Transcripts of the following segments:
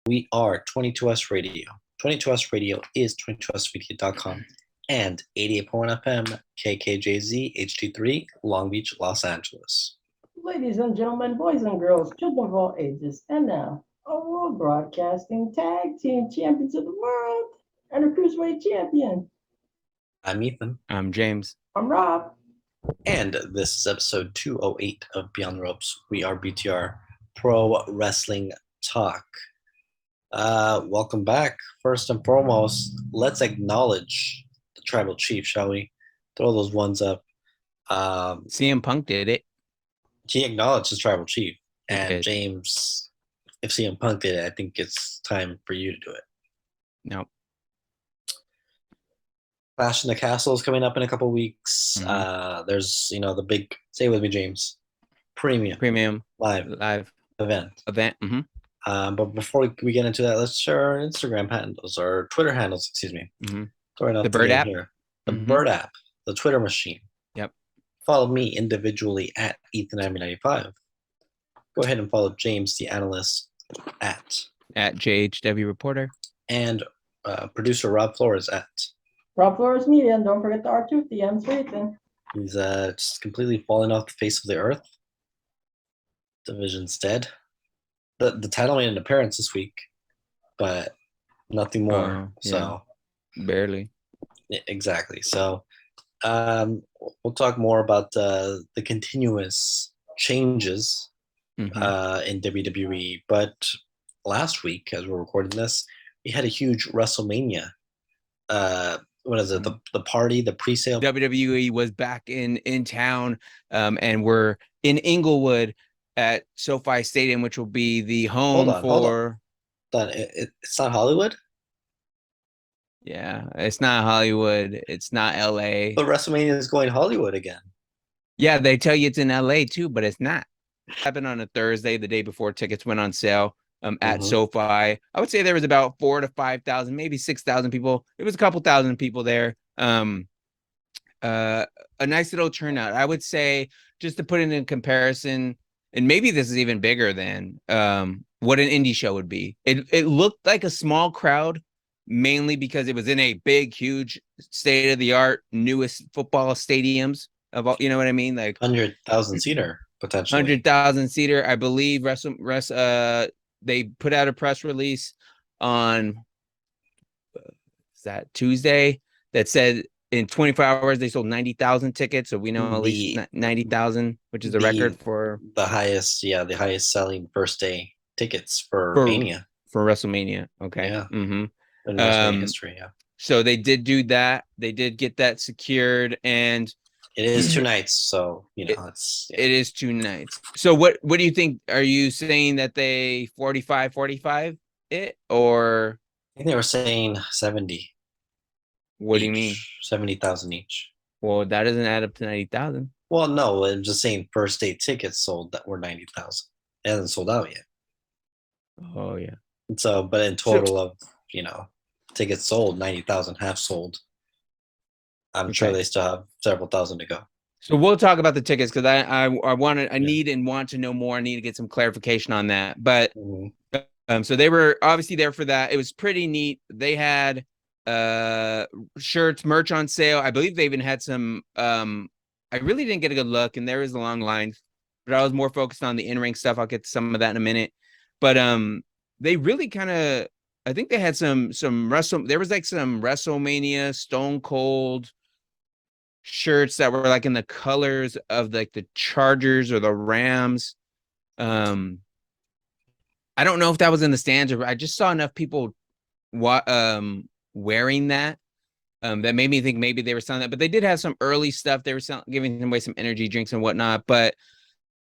We are 22S Radio. 22S Radio is 22sradio.com and 88.1 FM KKJZ HD3 Long Beach, Los Angeles. Ladies and gentlemen, boys and girls, children of all ages, and now our World Broadcasting Tag Team Champions of the World and a Cruiserweight Champion. I'm Ethan. I'm James. I'm Rob. And this is episode 208 of Beyond the Ropes. We are BTR Pro Wrestling Talk. Welcome back. First and foremost, let's acknowledge the tribal chief, shall we? Throw those ones up. CM Punk did it. He acknowledged his tribal chief. And Okay. James, if CM Punk did it, I think it's time for you to do it. No. Clash in the Castle is coming up in a couple weeks. Mhm. There's, the big, say it with me, James, premium live event. Mm-hmm. But before we get into that, let's share our Instagram handles or Twitter handles, excuse me. Mm-hmm. The Bird app? Here. The Bird app, the Twitter machine. Yep. Follow me individually at EthanAmi95. Go ahead and follow James, the analyst, at JHW Reporter. And producer Rob Flores at Rob Flores Media, and don't forget the R2 DMs for Ethan. He's just completely falling off the face of the earth. Division's dead. The title made an appearance this week, but nothing more. So barely. Exactly. So we'll talk more about the continuous changes in WWE. But last week, as we're recording this, we had a huge WrestleMania. What is it? The party, the pre-sale. WWE was back in town, and we're in Inglewood at SoFi Stadium, which will be the home for. Hold on. It's not Hollywood. Yeah, it's not Hollywood. It's not LA. But WrestleMania is going Hollywood again. Yeah, they tell you it's in LA too, but it's not. It happened on a Thursday, the day before tickets went on sale. At SoFi, I would say there was about 4,000 to 5,000, maybe 6,000 people. It was a couple thousand people there. A nice little turnout. I would say, just to put it in comparison, and maybe this is even bigger than what an indie show would be. It looked like a small crowd, mainly because it was in a big, huge, state-of-the-art, newest football stadiums of all. You know what I mean? Like 100,000 seater potentially. 100,000 seater, I believe. They put out a press release on Tuesday that said in 24 hours they sold 90,000 tickets. So we know at least 90,000, which is a record for the highest selling first day tickets for Mania. For WrestleMania. Okay. Yeah. Mm-hmm. In WrestleMania history, yeah. So they did do that. They did get that secured, and it is 2 nights, so it is 2 nights. So what do you think? Are you saying that they 45 it, or I think they were saying 70? What do you mean? 70,000 each. Well, that doesn't add up to 90,000. Well, no, I'm just saying first day tickets sold that were 90,000. It hasn't sold out yet. Oh yeah. So, but in total of tickets sold, 90,000 have sold. I'm sure they still have several thousand to go. So we'll talk about the tickets because I need and want to know more. I need to get some clarification on that. But so they were obviously there for that. It was pretty neat. They had shirts, merch on sale. I believe they even had some. I really didn't get a good look, and there was a long line. But I was more focused on the in-ring stuff. I'll get to some of that in a minute. But they really kind of. I think they had some there was like some WrestleMania Stone Cold shirts that were like in the colors of like the Chargers or the Rams. I don't know if that was in the stands, or I just saw enough people wearing that that made me think maybe they were selling that. But they did have some early stuff. They were giving away some energy drinks and whatnot. But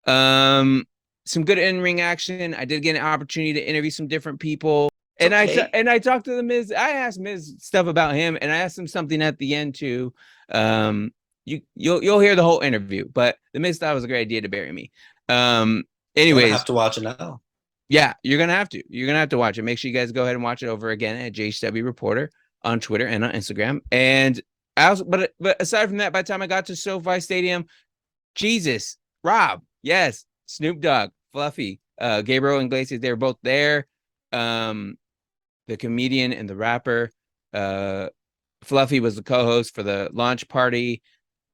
some good in-ring action. I did get an opportunity to interview some different people. And I talked to the Miz. I asked Miz stuff about him, and I asked him something at the end too. You'll hear the whole interview, but the Miz thought it was a great idea to bury me. Anyways, you have to watch it now. Yeah, you're gonna have to. You're gonna have to watch it. Make sure you guys go ahead and watch it over again at JHW Reporter on Twitter and on Instagram. And I also, but aside from that, by the time I got to SoFi Stadium, Jesus, Rob, yes, Snoop Dogg, Fluffy, Gabriel Iglesias, they were both there. the comedian and the rapper. Fluffy was the co-host for the launch party,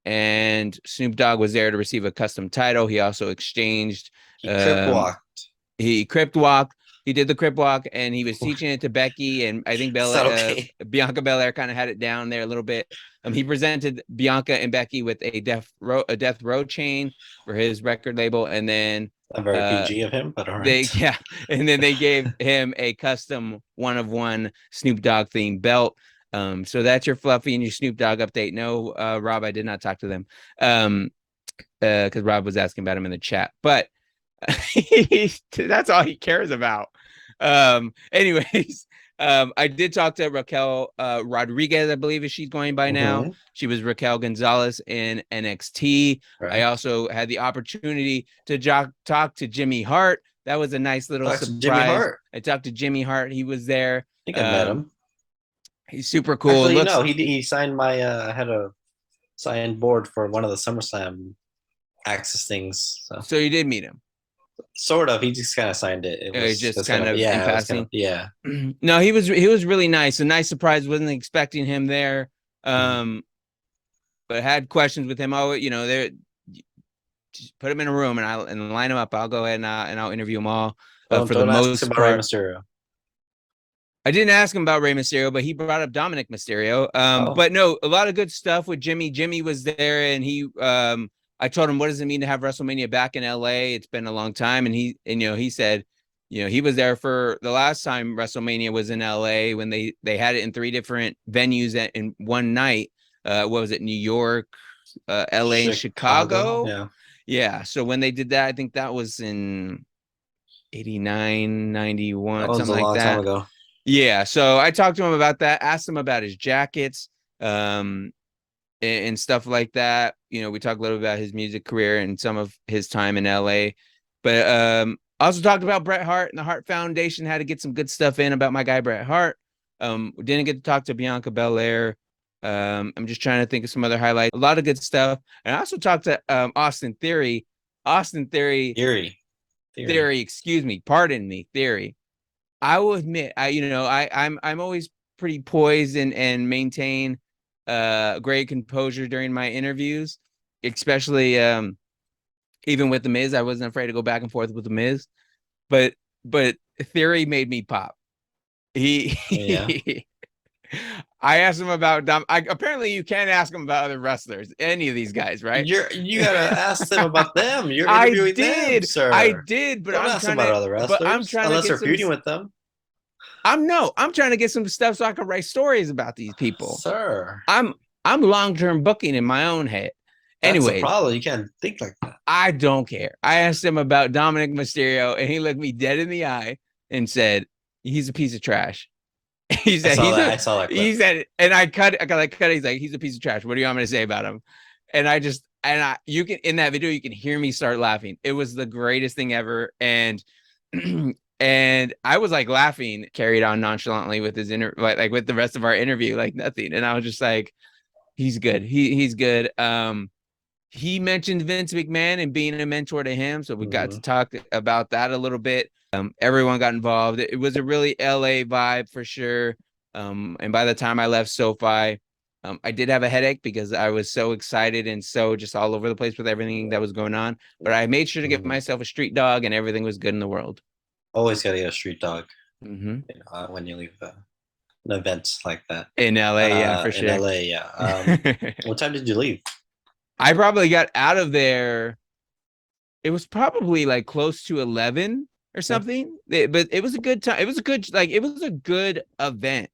and Snoop Dogg was there to receive a custom title. He also exchanged. He crip walked. He crip walked. He did the crip walk, and he was teaching it to Becky, and I think Bianca Belair kind of had it down there a little bit. He presented Bianca and Becky with a death row chain for his record label, and then very PG of him, but all right. And then they gave him a custom 1-of-1 Snoop Dogg themed belt. So that's your Fluffy and your Snoop Dogg update. No, Rob, I did not talk to them, because Rob was asking about him in the chat, but that's all he cares about. Anyways, I did talk to Raquel Rodriguez, I believe is she's going by now. She was Raquel Gonzalez in NXT. Right. I also had the opportunity to talk to Jimmy Hart. That was a nice little surprise. I talked to Jimmy Hart. He was there. I think I met him. He's super cool. Actually, he signed my had a signed board for one of the SummerSlam Access things. So you did meet him. Sort of. He just kind of signed it. It was just kind of in passing. No, he was really nice. A nice surprise. Wasn't expecting him there. But had questions with him. There. Put him in a room and line him up. I'll go ahead and I'll interview them all. For the most part, Rey Mysterio. I didn't ask him about Rey Mysterio, but he brought up Dominic Mysterio. But no, a lot of good stuff with Jimmy. Jimmy was there, and he. I told him, what does it mean to have WrestleMania back in LA? It's been a long time. And he said, he was there for the last time WrestleMania was in LA when they had it in 3 different venues in one night. What was it? New York, LA, and Chicago. Yeah. So when they did that, I think that was in 89, 91, something like that. That was a long time ago. Yeah. So I talked to him about that, asked him about his jackets, and stuff like that. We talked a little about his music career and some of his time in LA, but also talked about Bret Hart and the Hart Foundation, had to get some good stuff in about my guy Bret Hart. Didn't get to talk to Bianca Belair. I'm just trying to think of some other highlights. A lot of good stuff. And I also talked to Austin Theory. Excuse me. Pardon me. Theory. I will admit, I'm always pretty poised and maintain great composure during my interviews, especially even with the Miz. I wasn't afraid to go back and forth with the Miz, but Theory made me pop. I asked him about apparently you can't ask him about other wrestlers, any of these guys, right? You gotta ask them about them. You're interviewing them, sir. I did, but don't ask them about other wrestlers. But I'm trying unless they're feuding with them. I'm trying to get some stuff so I can write stories about these people, sir. I'm long-term booking in my own head. Anyway, that's the problem. You can't think like that. I don't care. I asked him about Dominic Mysterio, and he looked me dead in the eye and said, "He's a piece of trash." He said, I saw that clip. He said, and I cut. He's like, "He's a piece of trash. What do you want me to say about him?" And you can, in that video, you can hear me start laughing. It was the greatest thing ever, and and I was like laughing, carried on nonchalantly with his like with the rest of our interview, like nothing. And I was just like, he's good. He's good. He mentioned Vince McMahon and being a mentor to him, so we got to talk about that a little bit. Everyone got involved. It was a really LA vibe for sure. And by the time I left SoFi, I did have a headache because I was so excited and so just all over the place with everything that was going on. But I made sure to get myself a street dog, and everything was good in the world. Always got to get a street dog when you leave an event like that. In LA, for sure. In LA, yeah. What time did you leave? I probably got out of there. It was probably like close to 11 or something. But it was a good time. It was a good event.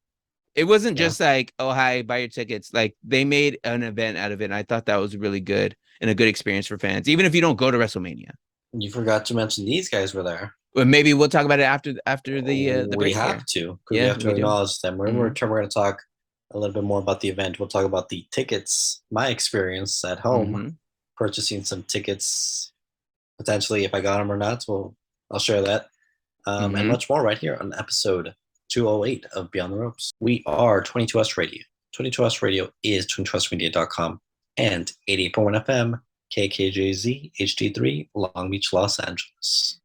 It wasn't just like, oh, hi, buy your tickets. Like, they made an event out of it. And I thought that was really good and a good experience for fans, even if you don't go to WrestleMania. You forgot to mention these guys were there. Well, maybe we'll talk about it after the break. We have to, because we have to acknowledge them. When we return, we're going to talk a little bit more about the event. We'll talk about the tickets, my experience at home, purchasing some tickets, potentially if I got them or not. I'll share that, and much more right here on episode 208 of Beyond the Ropes. We are 22S Radio. 22S Radio is 22smedia.com and 88.1 FM, KKJZ, HD3, Long Beach, Los Angeles.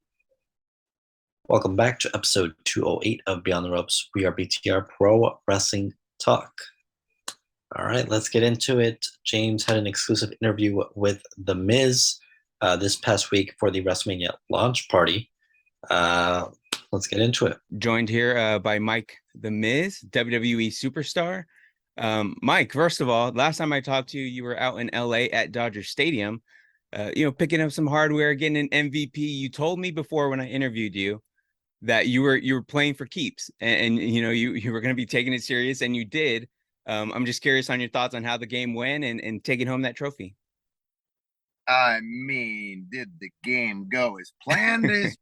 Welcome back to episode 208 of Beyond the Ropes. We are BTR Pro Wrestling Talk. All right, let's get into it. James had an exclusive interview with The Miz this past week for the WrestleMania launch party. Let's get into it. Joined here by Mike The Miz, WWE superstar. Mike, first of all, last time I talked to you, you were out in LA at Dodger Stadium, picking up some hardware, getting an MVP. You told me before when I interviewed you that you were playing for keeps, and you were going to be taking it serious, and you did. I'm just curious on your thoughts on how the game went and taking home that trophy. I mean, did the game go as planned as?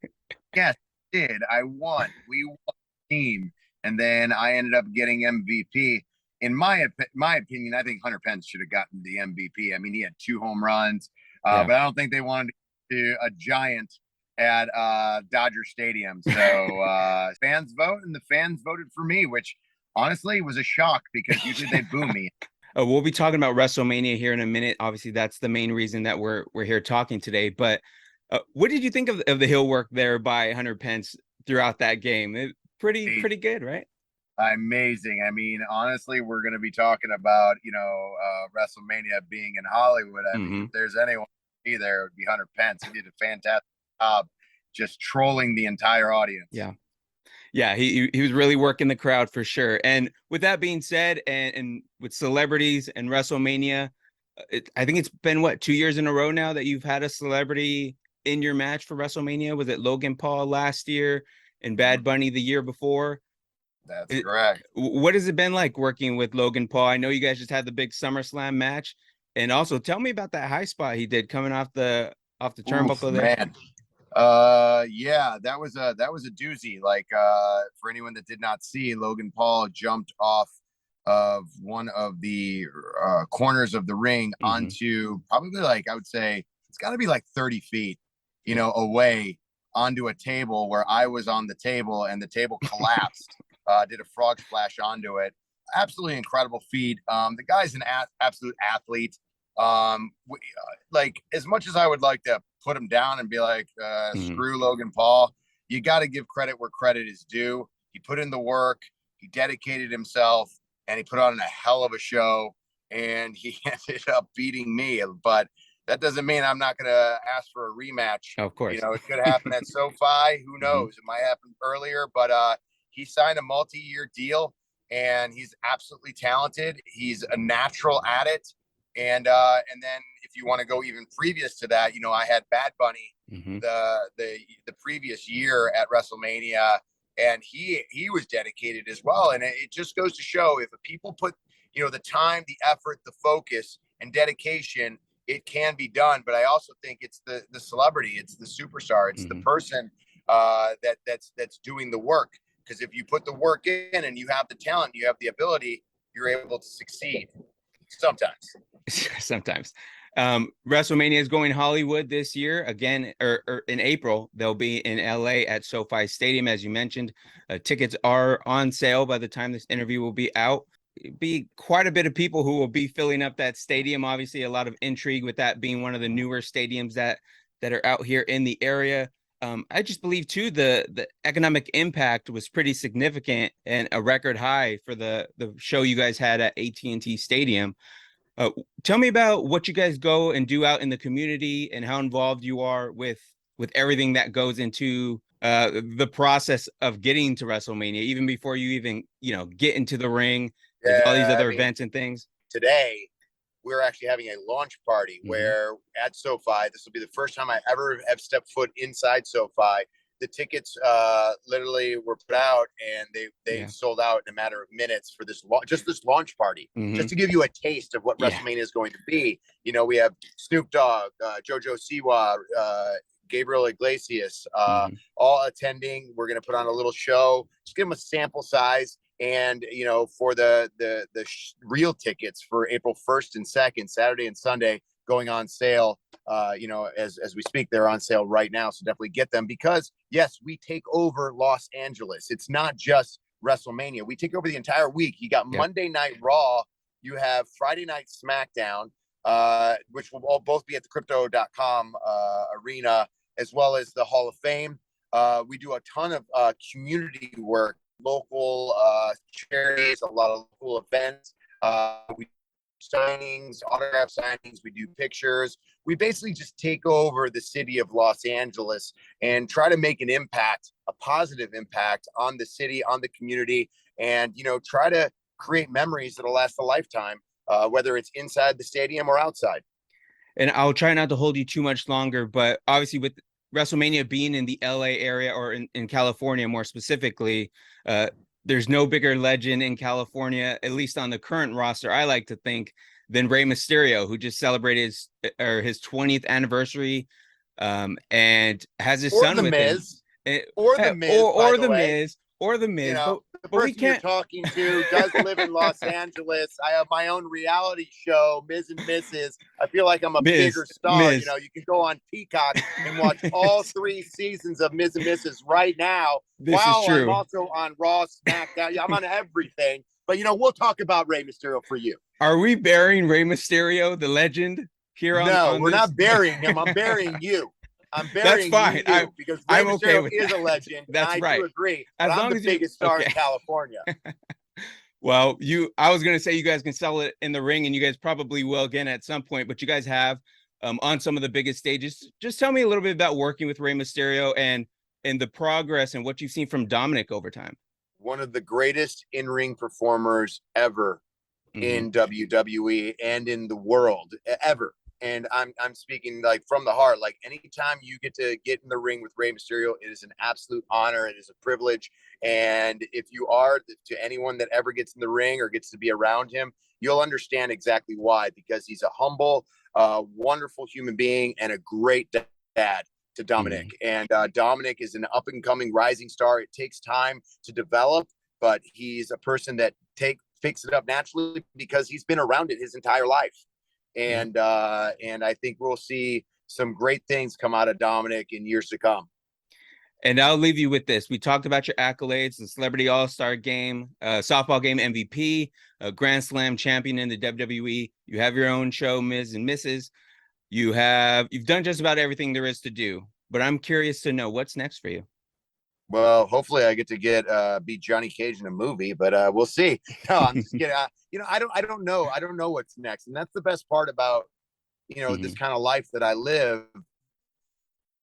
Yes, it did. I won. We won the team, and then I ended up getting MVP. In my opinion, I think Hunter Pence should have gotten the MVP. I mean, he had 2 home runs, but I don't think they wanted to do a giant at Dodger Stadium. So fans vote, and the fans voted for me, which honestly was a shock because usually they boo me. We'll be talking about WrestleMania here in a minute. Obviously, that's the main reason that we're here talking today. But what did you think of the heel work there by Hunter Pence throughout that game? Pretty good, right? Amazing. I mean, honestly, we're going to be talking about WrestleMania being in Hollywood. I mean, if there's anyone to be there, it would be Hunter Pence. He did a fantastic job, just trolling the entire audience. Yeah, he was really working the crowd for sure. And with that being said, and with celebrities and WrestleMania, I think it's been 2 years in a row now that you've had a celebrity in your match for WrestleMania. Was it Logan Paul last year and Bad Bunny the year before? That's correct. What has it been like working with Logan Paul? I know you guys just had the big SummerSlam match, and also tell me about that high spot he did coming off the turnbuckle there. Man. Yeah, that was a doozy. Like for anyone that did not see, Logan Paul jumped off of one of the corners of the ring onto probably, like, I would say it's got to be like 30 feet, away, onto a table where I was on the table, and the table collapsed. Did a frog splash onto it. Absolutely incredible feat. The guy's an absolute athlete. Like, as much as I would like to put him down and be like, screw Logan Paul, you got to give credit where credit is due. He put in the work, he dedicated himself, and he put on a hell of a show, and he ended up beating me. But that doesn't mean I'm not going to ask for a rematch. Of course. It could happen at SoFi. Who knows? It might happen earlier, but he signed a multi-year deal, and he's absolutely talented. He's a natural at it. And then if you want to go even previous to that, I had Bad Bunny the previous year at WrestleMania, and he was dedicated as well. And it just goes to show, if people put the time, the effort, the focus, and dedication, it can be done. But I also think it's the celebrity, it's the superstar, it's the person that's doing the work. Because if you put the work in and you have the talent, you have the ability, you're able to succeed. Sometimes. WrestleMania is going Hollywood this year again, or in April. They'll be in LA at SoFi Stadium, as you mentioned. Tickets are on sale by the time this interview will be out. It'll be quite a bit of people who will be filling up that stadium. Obviously, a lot of intrigue with that being one of the newer stadiums that are out here in the area. I just believe too the economic impact was pretty significant and a record high for the show you guys had at AT&T Stadium. Tell me about what you guys go and do out in the community and how involved you are with everything that goes into the process of getting to WrestleMania, even before you even get into the ring. There's all these other events and things. Today, we're actually having a launch party where at SoFi, this will be the first time I ever have stepped foot inside SoFi. The tickets literally were put out, and they sold out in a matter of minutes for this launch party. Just to give you a taste of what WrestleMania is going to be. We have Snoop Dogg, JoJo Siwa, Gabriel Iglesias, all attending. We're going to put on a little show. Just give them a sample size. And, for the real tickets for April 1st and 2nd, Saturday and Sunday, going on sale, as we speak, they're on sale right now. So definitely get them, because yes, we take over Los Angeles. It's not just WrestleMania. We take over the entire week. You got Monday Night Raw. You have Friday Night SmackDown, which will both be at the crypto.com arena, as well as the Hall of Fame. We do a ton of community work, local charities, a lot of local events. We do signings, autograph signings. We do pictures. We basically just take over the city of Los Angeles and try to make an impact, a positive impact on the city, on the community, and, you know, try to create memories that'll last a lifetime, whether it's inside the stadium or outside. And I'll try not to hold you too much longer, but obviously with WrestleMania being in the LA area, or in California more specifically, there's no bigger legend in California, at least on the current roster, I like to think, than Rey Mysterio, who just celebrated his 20th anniversary, and has his son with him. Or the Miz, or the Miz, or the Miz. You know, but the we person you're can't. talking to does live in Los Angeles. I have my own reality show, Miz and Mrs. I feel like I'm a bigger star. You know, you can go on Peacock and watch all 3 seasons of Miz and Mrs. right now. This is true. I'm also on Raw, SmackDown. Yeah, I'm on everything. But, you know, we'll talk about Rey Mysterio for you. Are we burying Rey Mysterio, the legend, here on? No, on we're this? not burying him. I'm burying you. I'm burying That's fine. you because Rey I'm okay Mysterio with is that. a legend. That's and I right. do agree. As But long I'm the as you- biggest star okay. in California. Well, I was going to say you guys can sell it in the ring, and you guys probably will again at some point, but you guys have on some of the biggest stages. Just tell me a little bit about working with Rey Mysterio and the progress and what you've seen from Dominic over time. One of the greatest in-ring performers ever in WWE and in the world ever. And I'm speaking like from the heart. Like, anytime you get in the ring with Rey Mysterio, it is an absolute honor. It is a privilege. And if you are, to anyone that ever gets in the ring or gets to be around him, you'll understand exactly why, because he's a humble, wonderful human being and a great dad to Dominic. And Dominic is an up and coming rising star. It takes time to develop, but he's a person that picks it up naturally because he's been around it his entire life. And I think we'll see some great things come out of Dominic in years to come. And I'll leave you with this. We talked about your accolades: the Celebrity All-Star Game, softball game MVP, a Grand Slam champion in the WWE. You have your own show, Ms. and Mrs. You've done just about everything there is to do. But I'm curious to know what's next for you. Well, hopefully I get to be Johnny Cage in a movie, but we'll see. No, I'm just kidding. You know, I don't know. I don't know what's next. And that's the best part about, you know, this kind of life that I live.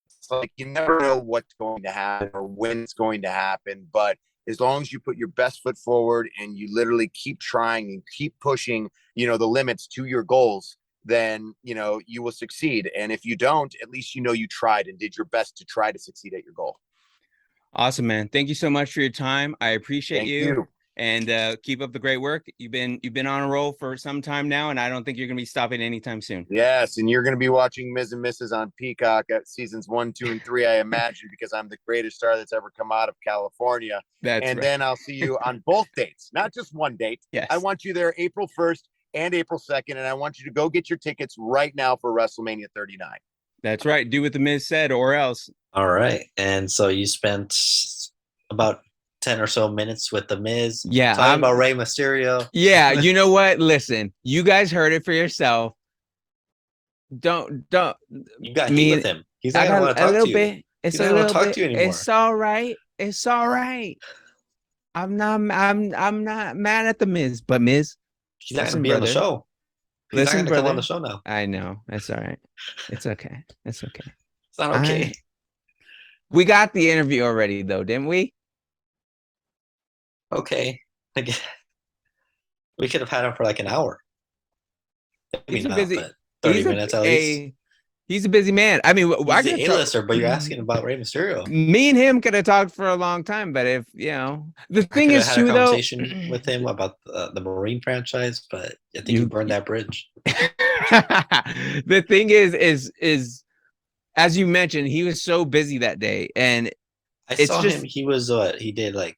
It's like, you never know what's going to happen or when it's going to happen. But as long as you put your best foot forward and you literally keep trying and keep pushing, you know, the limits to your goals, then, you know, you will succeed. And if you don't, at least, you know, you tried and did your best to try to succeed at your goal. Awesome, man. Thank you so much for your time. I appreciate Thank you. And keep up the great work. You've been on a roll for some time now, and I don't think you're going to be stopping anytime soon. Yes, and you're going to be watching Ms. and Mrs. on Peacock at seasons 1, 2, and 3, I imagine, because I'm the greatest star that's ever come out of California. That's and right. Then I'll see you on both dates, not just one date. Yes. I want you there April 1st and April 2nd, and I want you to go get your tickets right now for WrestleMania 39. That's right. Do what the Miz said, or else. All right. And so you spent about 10 or so minutes with the Miz. Yeah. Talking about Rey Mysterio. Yeah. You know what? Listen, you guys heard it for yourself. Don't. You got heat with him. He's not going to want to talk to you. It's He's a not little going to talk bit. to you anymore. It's all right. It's all right. I'm not mad at the Miz, but Miz, he's not going to be on the show. He's not going to come on the show now. I know. That's all right. It's okay. It's okay. It's not okay. We got the interview already, though, didn't we? Okay. We could have had him for like an hour. He's busy. 30 minutes at least. He's a busy man. I mean, he's an A-lister, but you're asking about Rey Mysterio. Me and him could have talked for a long time, but if you know, the thing is, I had a conversation with him about the Marine franchise, but I think you burned that bridge. The thing is, as you mentioned, he was so busy that day, and I saw him. He was he did like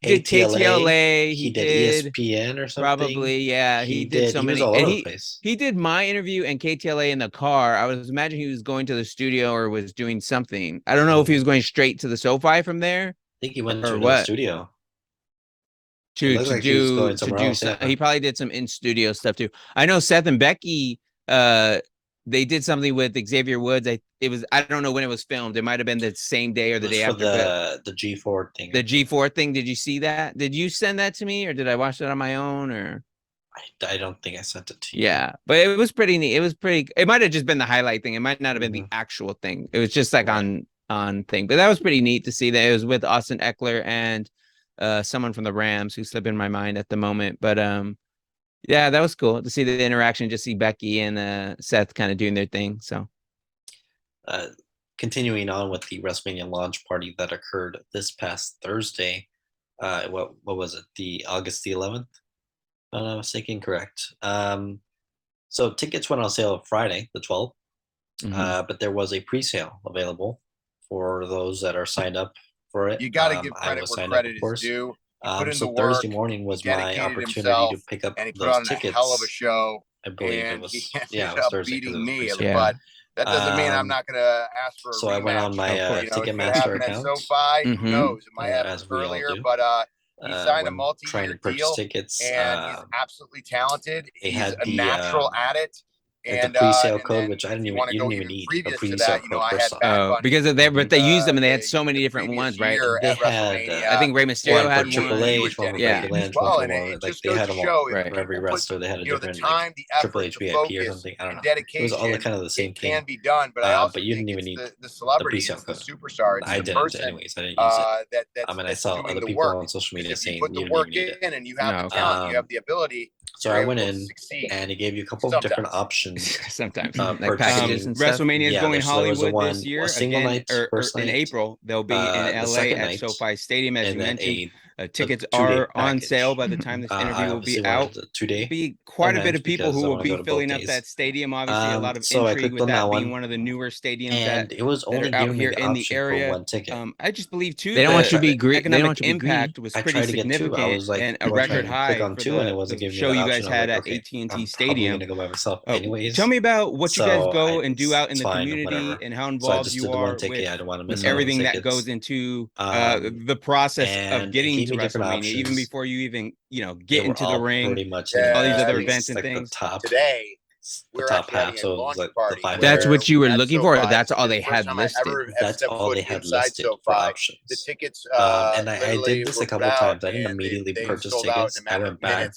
KTLA, he did ESPN or something. Probably, yeah. He did so many. He was all over the place. He did my interview and KTLA in the car. I was imagining he was going to the studio or was doing something. I don't know if he was going straight to the SoFi from there. I think he went to the studio. To do some. He probably did some in studio stuff too. I know Seth and Becky they did something with Xavier Woods. I don't know when it was filmed. It might have been the same day or the day after. The G4 thing. The G4 thing. Did you see that? Did you send that to me, or did I watch it on my own? Or I don't think I sent it to you. Yeah, but it was pretty neat. It might have just been the highlight thing. It might not have been the actual thing. It was just like on thing. But that was pretty neat to see that it was with Austin Eckler and someone from the Rams who's slipping my mind at the moment. But yeah, that was cool to see the interaction, just see Becky and Seth kind of doing their thing. So continuing on with the WrestleMania launch party that occurred this past Thursday. What was it? The August the 11th? If I'm not mistaken, correct. So tickets went on sale Friday, the 12th, but there was a pre-sale available for those that are signed up for it. You got to give credit where credit is due. So Thursday morning was my opportunity to pick up and he put those on tickets. A hell of a show. I believe and it was. He Yeah, ended it was up Thursday. beating me, Yeah. but that doesn't mean I'm not going to ask for a So rematch. I went on my Ticketmaster account. At SoFi, who knows? It might happen earlier, but he signed a multi-year deal, tickets, and he's absolutely talented. He's a the, natural at it. And the pre-sale code, which you didn't even need a pre-sale code first off. Because of but they used them and they had so many different ones, right? They had, I think Rey Mysterio had Triple H, one for Becky Lynch, one for like they had them all for every wrestler. They had a different like Triple H VIP or something. I don't know. It was all kind of the same thing. Can be done, but I also but you didn't even need the celebrity, pre-sale the code. superstar. I didn't, anyways. I didn't use it. I mean, I saw other people on social media saying you put the work in and you have the talent, you have the ability. So I went in and he gave you a couple of different options. Sometimes like packages and stuff. WrestleMania is going Hollywood this year. Single night, or in April. They'll be in LA at SoFi Stadium, as you mentioned. Tickets are on sale by the time this interview will be out. There'll be quite a bit of people who will be filling up that stadium. Obviously, a lot of intrigue with that being one of the newer stadiums and it was only out here in the area. One ticket. I just believe too. They don't want you to be great. Economic impact was pretty significant and a record high for the show you guys had at AT&T Stadium. Tell me about what you guys go and do out in the community and how involved you are with everything that goes into the process of getting to WrestleMania, even before you even get into the ring, all these other events and things. Today we're top half, so like the five. That's what you were looking for. Or that's all they had listed. That's all they had listed for options. The tickets, and I did this a couple of times. I didn't immediately purchase tickets. I went back,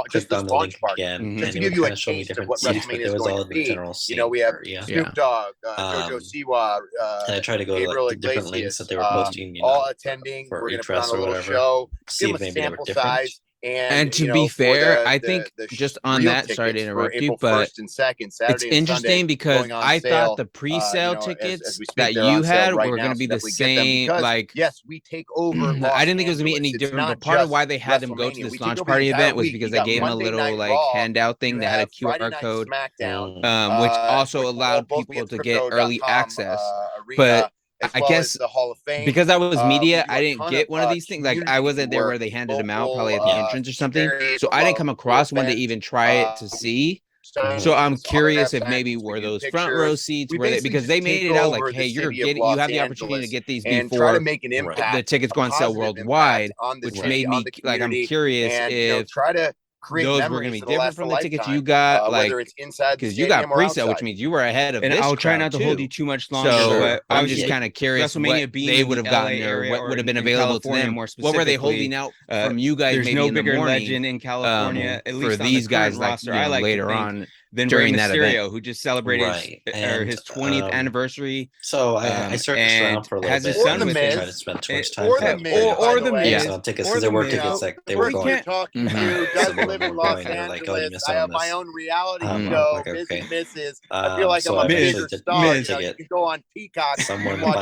clicked on the link again, and it kind of showed me different seats. But there was all the general scene. We have Snoop Dogg, Jojo Siwa, and I tried to go to like the different links that they were posting, all attending. for we're each wrestler or whatever. Show, see if maybe they were different. And to be fair, I think just on that, sorry to interrupt you, but it's interesting because I thought the pre-sale tickets that you had were going to be the same. Like, yes, we take over. I didn't think it was going to be any different. But part of why they had them go to this launch party event was because they gave them a little like handout thing that had a QR code, which also allowed people to get early access. But I guess the Hall of Fame, because I was media, I didn't get one of these things. Like I wasn't there where they handed them out, probably at the entrance or something. So I didn't come across one to even try it to see. So I'm curious if maybe were those front row seats, were they, because they made it out like, hey, you have the opportunity to get these before the tickets go on sale worldwide, which made me like, I'm curious if those were going to be different from the tickets you got, like, because you got pre-sale, which means you were ahead of and this. I'll try not to hold you too much longer. So but I'm just kind of curious what they would have gotten or what would have been available to them. What were they holding out from you guys? There's maybe no in the bigger morning, legend in California, at least for these guys, like I like later on. Than during Rey that Mysterio, event, who just celebrated his 20th anniversary. So I searched around for a little has bit. his son with him. him. Try to spend too much time. Or the Miz. On tickets because there were tickets like they were going. Talking to does live in Los Angeles. I have my own reality show. Misses. I feel like I'm a bigger star. You can go on Peacock.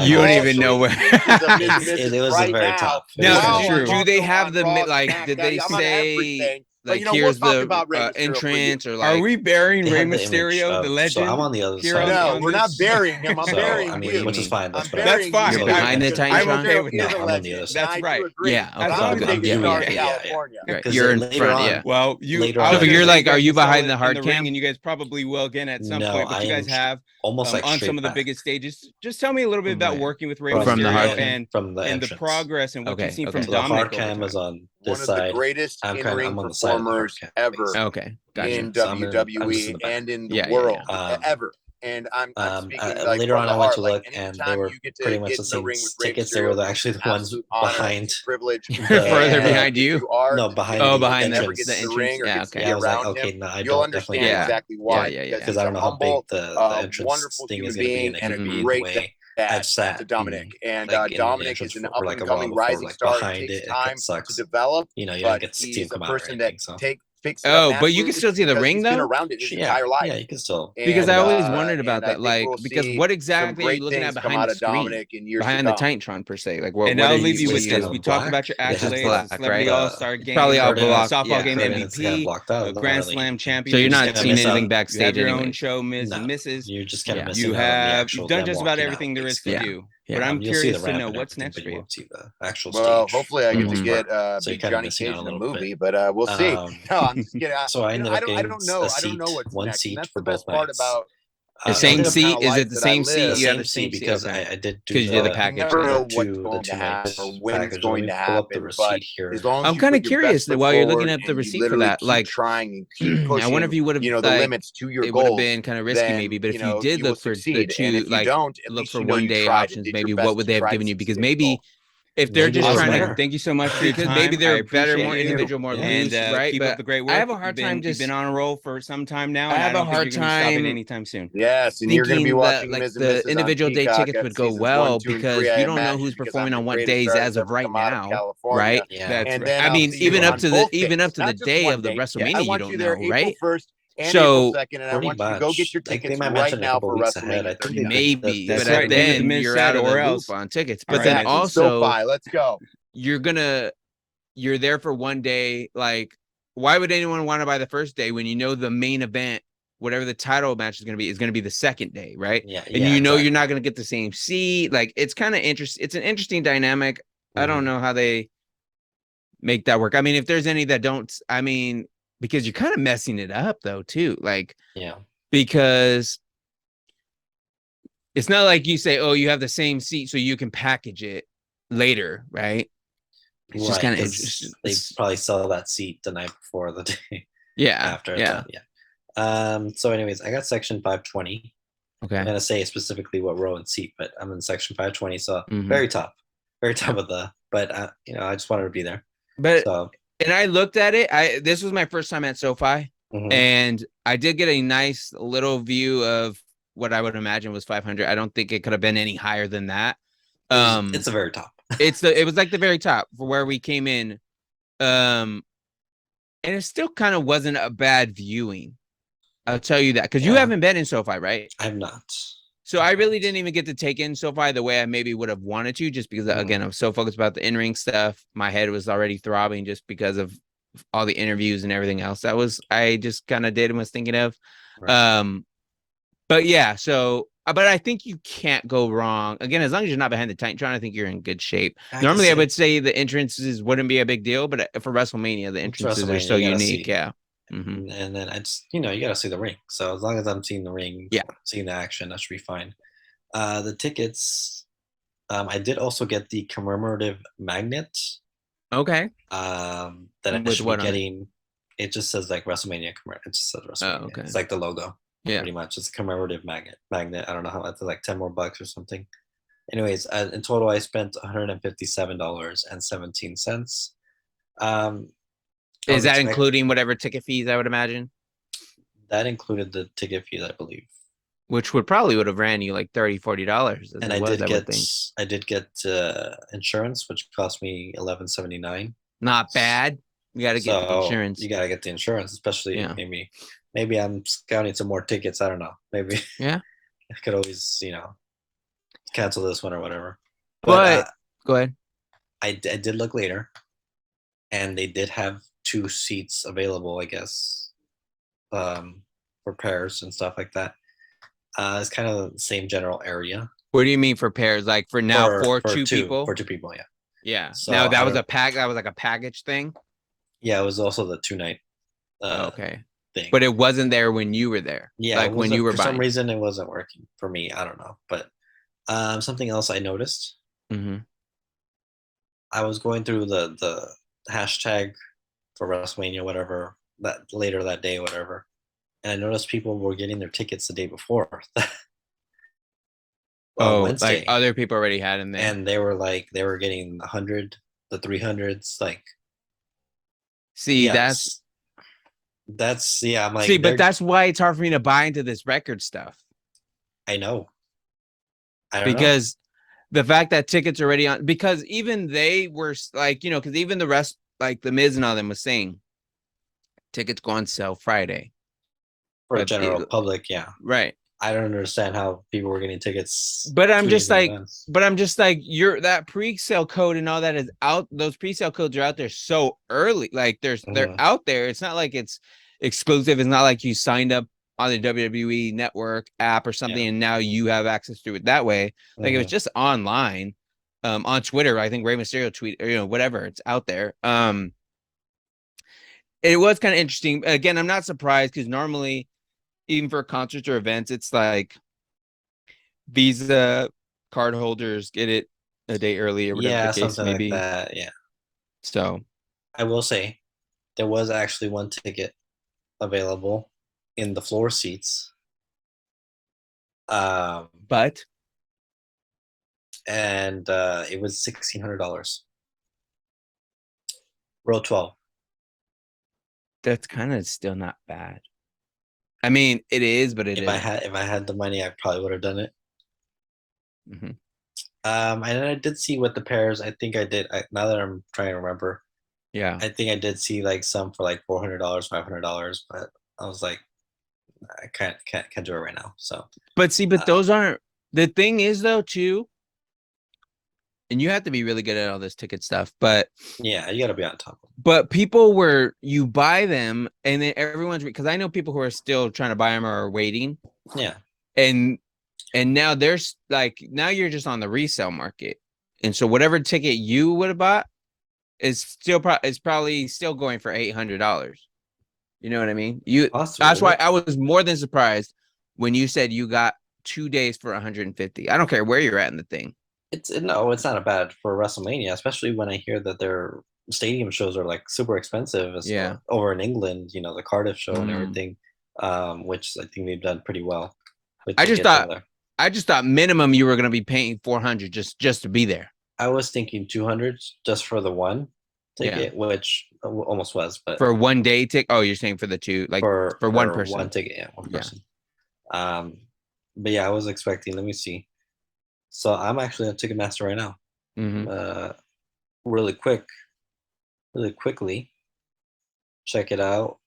You don't even know where. It was a very top. Now, do they have the like? Did they say? Like, here's the entrance, or like, are we burying Rey Mysterio, the legend? So I'm on the other side. No, we're not burying him. I'm burying you. Which is fine. That's fine. You're behind the Titantron. I'm okay with that. I'm on the other side. That's right. Yeah. Okay. You're in front. Yeah. Well, so you're like, are you behind the hard cam? And you guys probably will again at some point. But you guys have almost like on some of the biggest stages. Just tell me a little bit about working with Rey Mysterio and the progress and what you've seen from the Dominic. Hard cam is on this side. One of side. the greatest in-ring performers ever. Okay. Gotcha. In WWE and in the world ever. And I'm speaking later from on. the I went heart. to look, and they were pretty much the same tickets. They were actually the ones behind privilege, further behind you. No, behind behind the entrance. the entrance. Ring or Yeah, gets to okay. be I was like, around okay, him, no, I you'll don't understand definitely exactly why. because I don't know how big the entrance wonderful thing is human going to be, and it being, could and be a in the great way. dad I've sat to Dominic, and like in the Dominic entrance is an for up like and a while coming before, rising like star. behind It takes it time sucks. to develop. You don't But get to see he's him come a out or person that anything. So picks it up but you can still see the ring he's been though. around it his entire life. Yeah, you can still. Because And, I always wondered about that, like, we'll because see what some exactly are you great looking at things come behind out the of screen, Dominic in years behind to the come. Titantron per se? Like, what? And What I'll are leave you with kind this. of We talk black. about your It has accolades, black, Celebrity right? All-Star game, Probably all black. softball game Curtain is kind of MVP, blocked out. Grand Really Slam anything. champion. So you're not just seeing miss anything out. backstage You have your anyway. own show, Ms. and No, Mrs. you're just kind of Yeah. missing You out on the have actual. you've done just about walking out, everything there is to basically. do. Yeah. But I'm You'll see the curious to ramp know and what's everything, next but for you you. won't see the actual Well, stage. hopefully I get to Mhm. get So Big you're kind of Johnny missing out Cage a in a little movie, bit. but we'll see. No, I'm just kidding. So I ended up getting I don't know. a I don't know seat, what's one next. seat And that's for the best both part nights. about The I same ended up seat? kind of Is life it the that I same live. seat? the You have same the same seat seat? because Okay. I did do 'Cause you did the the package. You never know what's the going to two night happen or when it's package. Let going me to pull up the happen, but receipt here. as long as I'm you kind of put your curious best that foot while you're looking forward up the and you receipt for literally that, keep like, trying and keep I wonder if pushing, you would have, the like, limits to your it would have goals, been kind of risky then, maybe, but if you did you will look for the succeed. And two, if you like, don't, at look least for you know one you day tried and options, did maybe your what best would to they have try to given you? Because succeed at the goal. maybe if they're Maybe just it was trying to, better. Thank you so much for your because time. maybe I they're better, appreciate more you. individual, more And loose, right? keep But up the great work. I have a hard time You've been on a roll for some time now, I and I have a don't think hard you're going to stop it time anytime soon. Yes, and you're going to be thinking that watching like Ms. and the Mrs. on individual day Peacock tickets at would go seasons well 1, 2, and because 3. I you don't know imagine who's because performing I'm on the what greatest days star as that's of ever right come out of now, California. right? Yeah. That's And right. then I I'll mean, see you on both even up days, to the not just day one of the day. WrestleMania, I you want don't you there know, April right? 1st and April So 2nd, and I Pretty want you to go get much. your Like they tickets might right mention a now couple for weeks ahead. I WrestleMania think they 39. did maybe, this That's but right. Do what the then Miz you're said, out of the or loop else. on tickets. All But right, then Miz. Exactly. also SoFi, let's go. you're there for one day. Like, why would anyone want to buy the first day when you know the main event, whatever the title match is going to be the second day, right? Yeah, and you know exactly. you're not going to get the same seat. Like, it's kind of interesting. It's an interesting dynamic. I don't know how they make that work. I mean, if there's any that don't, I mean, because you're kind of messing it up though too. Like, yeah, because it's not like you say, oh, you have the same seat so you can package it later, right? It's just kind of interesting. They probably sell that seat the night before the day. Yeah. After. Yeah. So anyways, I got section 520. Okay. I'm gonna say specifically what row and seat, but I'm in section 520, so very top of the. But I just wanted to be there. But so, and I looked at it. This was my first time at SoFi, and I did get a nice little view of what I would imagine was 500. I don't think it could have been any higher than that. It's the very top. It was like the very top for where we came in. And it still kind of wasn't a bad viewing. I'll tell you that, because you haven't been in SoFi, right? I have not. So I really didn't even get to take in SoFi the way I maybe would have wanted to, just because, again, I was so focused about the in-ring stuff. My head was already throbbing just because of all the interviews and everything else I just kind of did and was thinking of. Right. But yeah, so, but I think you can't go wrong. Again, as long as you're not behind the Titantron, I think you're in good shape. Normally, I would say the entrances wouldn't be a big deal, but for WrestleMania, the entrances are so unique. Yeah. And then I just, you got to see the ring. So as long as I'm seeing the ring, seeing the action, that should be fine. The tickets, I did also get the commemorative magnet. Okay. That I should be getting. It just says like WrestleMania commemorative. It just says WrestleMania. Oh, okay. It's like the logo. Yeah. Pretty much. It's a commemorative magnet. I don't know how it's like $10 more or something. Anyways, in total, I spent $157.17. Is that including whatever ticket fees, I would imagine? That included the ticket fees, I believe. Which would have ran you like $30-$40. And I did get insurance, which cost me $11.79. Not bad. You got to get the insurance. You got to get the insurance, especially maybe I'm scouting some more tickets. I don't know. Maybe I could always cancel this one or whatever. But go ahead. I did look later, and they did have 2 seats available, I guess, for pairs and stuff like that. It's kind of the same general area. What do you mean for pairs? Like for now, for two people? For 2 people, yeah. Yeah. So now that was a pack. That was like a package thing. Yeah, it was also the 2-night. Okay. Thing. But it wasn't there when you were there. Yeah, like when you were for buying. some reason it wasn't working for me. I don't know, but something else I noticed. I was going through the hashtag for WrestleMania, whatever, that later that day, whatever, and I noticed people were getting their tickets the day before. On Wednesday. Like other people already had in there, and they were getting 100, the 300s. Like, see, that's I'm like, see, but that's why it's hard for me to buy into this record stuff. I know. Because the fact that tickets are already on, because even they were like, because even the rest, like the Miz and all them was saying tickets go on sale Friday for the general public. Yeah, right. I don't understand how people were getting tickets. But I'm just like, that pre-sale code and all that is out. Those pre-sale codes are out there so early. Like they're out there. It's not like it's exclusive. It's not like you signed up on the WWE Network app or something, and now you have access to it that way. Like it was just online, on Twitter. I think Rey Mysterio tweet, or whatever. It's out there. It was kind of interesting. Again, I'm not surprised because normally, even for concerts or events, it's like Visa card holders get it a day early or whatever the case may be. Like that, yeah. So I will say there was actually one ticket available in the floor seats. But it was $1,600. Row 12. That's kind of still not bad. I mean, it is, but if I had the money, I probably would have done it. Mm-hmm. And I did see what the pairs. I think I did. Now that I'm trying to remember, yeah, I think I did see like some for like $400, $500, but I was like, I can't do it right now. So, but those aren't. The thing is though, too, and you have to be really good at all this ticket stuff, but yeah, you got to be on top of it. But you buy them, and then everyone's, because I know people who are still trying to buy them or are waiting. Yeah, and now there's now you're just on the resale market, and so whatever ticket you would have bought is still probably still going for $800. You know what I mean? That's why I was more than surprised when you said you got 2 days for 150. I don't care where you're at in the thing. It's not a bad for WrestleMania, especially when I hear that their stadium shows are like super expensive. Over in England, the Cardiff show and everything, which I think they've done pretty well. I just thought minimum you were going to be paying $400 just to be there. I was thinking $200 just for the one ticket, which almost was, but for 1 day ticket. Oh, you're saying for the two, like for one person, one ticket, yeah, one person. But yeah, I was expecting. Let me see. So I'm actually on Ticketmaster right now. Really quickly, check it out.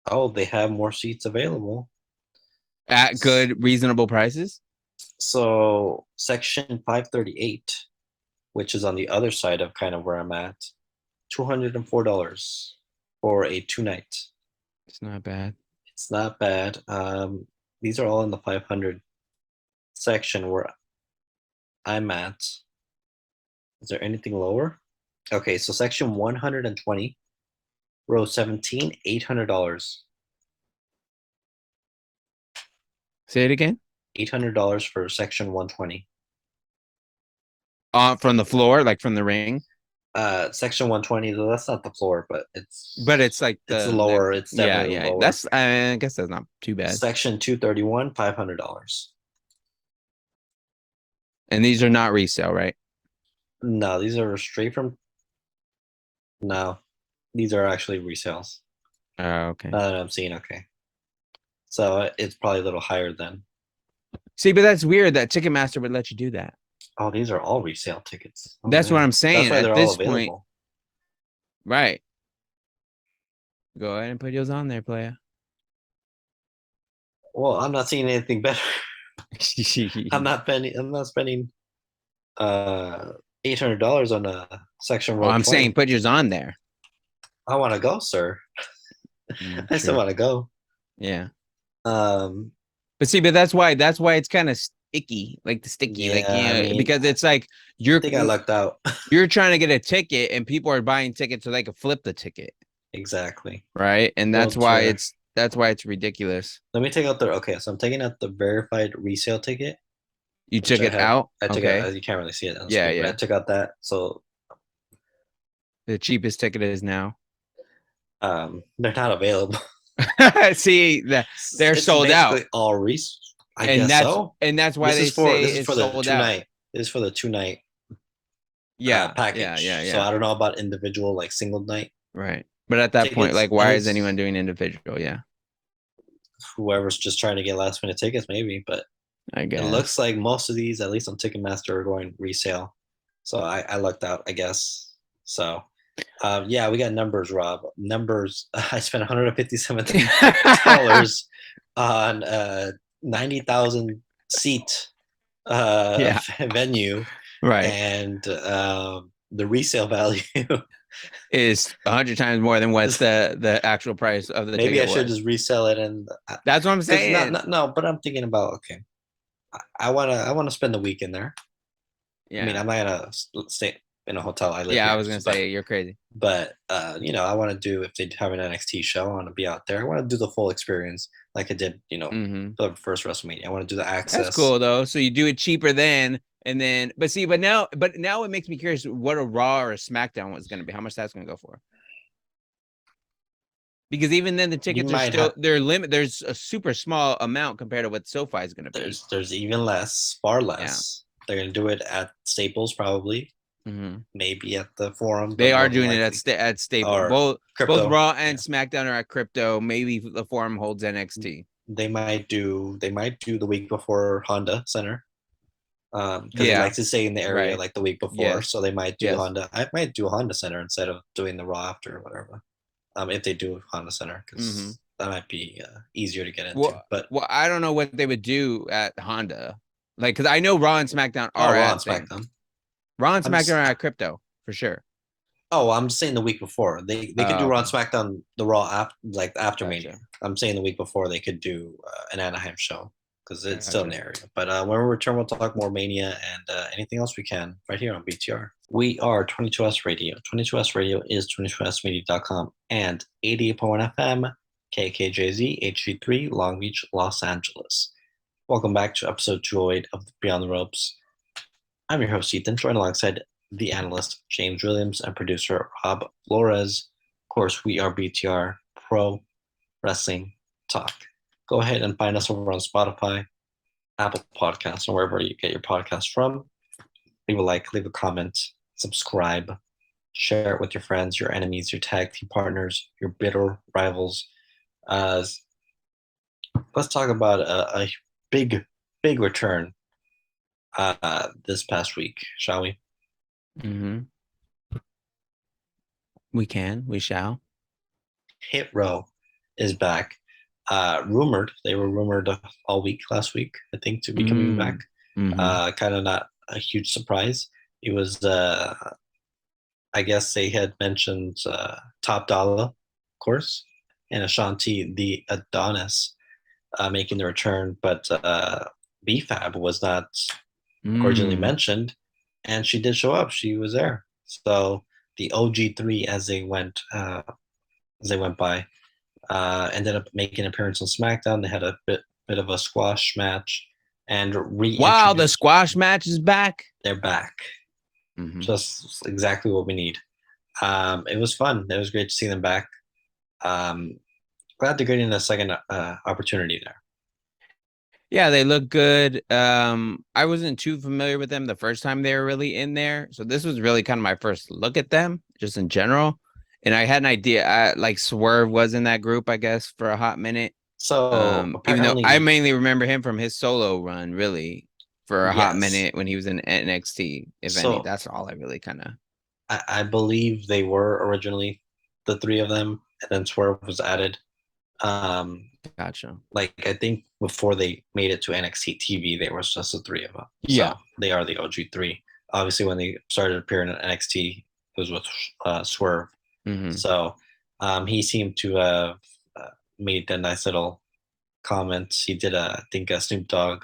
Oh, they have more seats available at good, reasonable prices. So section 538, which is on the other side of kind of where I'm at, $204 for a 2-night. It's not bad. It's not bad. These are all in the 500 section where I'm at. Is there anything lower? Okay, so section 120, row 17, $800. Say it again. $800 for section 120. From the floor, like from the ring. Section 120. Though that's not the floor, but it's like it's lower. It's definitely lower. I guess that's not too bad. Section 231, $500. And these are not resale, right? No, these are straight from. No, these are actually resales. Oh, okay. I'm seeing. Okay, so it's probably a little higher then. See, but that's weird that Ticketmaster would let you do that. Oh, these are all resale tickets. That's what I'm saying. That's why they're all available. Point, right. Go ahead and put yours on there, player. Well, I'm not seeing anything better. I'm not spending $800 on a section. Well, I'm saying put yours on there. I want to go, sir. I still want to go. Yeah. But that's why it's kind of sticky, like the sticky, because it's like I think I lucked out. You're trying to get a ticket, and people are buying tickets so they can flip the ticket. Exactly. Right, and that's why it's ridiculous. Let me take out so I'm taking out the verified resale ticket. You took it out? I took it out. You can't really see it. Yeah. I took out that. So the cheapest ticket is now. They're not available. See, they're sold out. All I guess so. And that's why this is for the two night. This is for the 2 night. Package. Yeah. So I don't know about individual, like single night. Right. But at that point, like, why is anyone doing individual? Yeah. Whoever's just trying to get last minute tickets, maybe. But I guess it looks like most of these, at least on Ticketmaster, are going resale. So I lucked out, I guess. So yeah, we got numbers, Rob. Numbers. I spent $157 on 90,000 seat venue, right? And the resale value is 100 times more than what's the actual price of the maybe ticket. I should just resell it, and that's what I'm saying. No, but I'm thinking about, okay, I want to spend the weekend there. Yeah, I mean, I'm not gonna stay in a hotel. I live. Yeah, here, I was gonna say you're crazy. But I want to do, if they have an NXT show, I want to be out there. I want to do the full experience, like I did, for the first WrestleMania. I want to do the access. That's cool though. So you do it cheaper then, and then, but now it makes me curious what a Raw or a SmackDown was gonna be. How much that's gonna go for? Because even then the tickets are still they're limited. There's a super small amount compared to what SoFi is gonna be. There's even less, far less. Yeah. They're gonna do it at Staples probably. Maybe at the Forum. They are doing it at Staples. Both Raw and SmackDown are at Crypto. Maybe the Forum holds NXT. They might do the week before Honda Center. Because they like to stay in the area like the week before, so they might do Honda. I might do Honda Center instead of doing the Raw after or whatever. If they do Honda Center, because that might be easier to get into. But I don't know what they would do at Honda, like, because I know Raw and SmackDown are Raw and SmackDown. Raw and SmackDown are at Crypto for sure. Oh, I'm saying the week before they could do Raw and SmackDown, the Raw after Mania. I'm saying the week before they could do an Anaheim show because it's still in the area. But when we return, we'll talk more Mania and anything else we can right here on BTR. We are 22S Radio. 22S Radio is 22smedia.com and 88.1 FM KKJZ HD3 Long Beach, Los Angeles. Welcome back to episode 208 of Beyond the Ropes. I'm your host, Ethan, joined alongside the analyst, James Williams, and producer, Rob Flores. Of course, we are BTR Pro Wrestling Talk. Go ahead and find us over on Spotify, Apple Podcasts, or wherever you get your podcasts from. Leave a like, leave a comment, subscribe, share it with your friends, your enemies, your tag team partners, your bitter rivals. Let's talk about a big return this past week, shall we? We shall. Hit Row is back. They were rumored all week last week, I think, to be coming back. Kind of not a huge surprise. It was I guess they had mentioned Top Dollar, of course, and Ashanti the Adonis making the return, but BFAB was not originally mentioned, and she did show up. She was there. So the OG3, as they went by, ended up making an appearance on SmackDown. They had a bit of a squash match, and wow, the squash match is back. They're back. Just exactly what we need. It was fun. It was great to see them back. Glad they're getting a second opportunity there. Yeah, they look good. I wasn't too familiar with them the first time they were really in there. So this was really kind of my first look at them, just in general. And I had an idea, like Swerve was in that group, I guess, for a hot minute. So even though I mainly remember him from his solo run, really, for a hot minute when he was in NXT, if any. That's all I really kind of... I believe they were originally the three of them, and then Swerve was added. Gotcha. Like, I think before they made it to NXT TV, there was just the three of them. Yeah. So they are the OG3. Obviously, when they started appearing in NXT, it was with Swerve. So he seemed to have made a nice little comments. He did, I think, a Snoop Dogg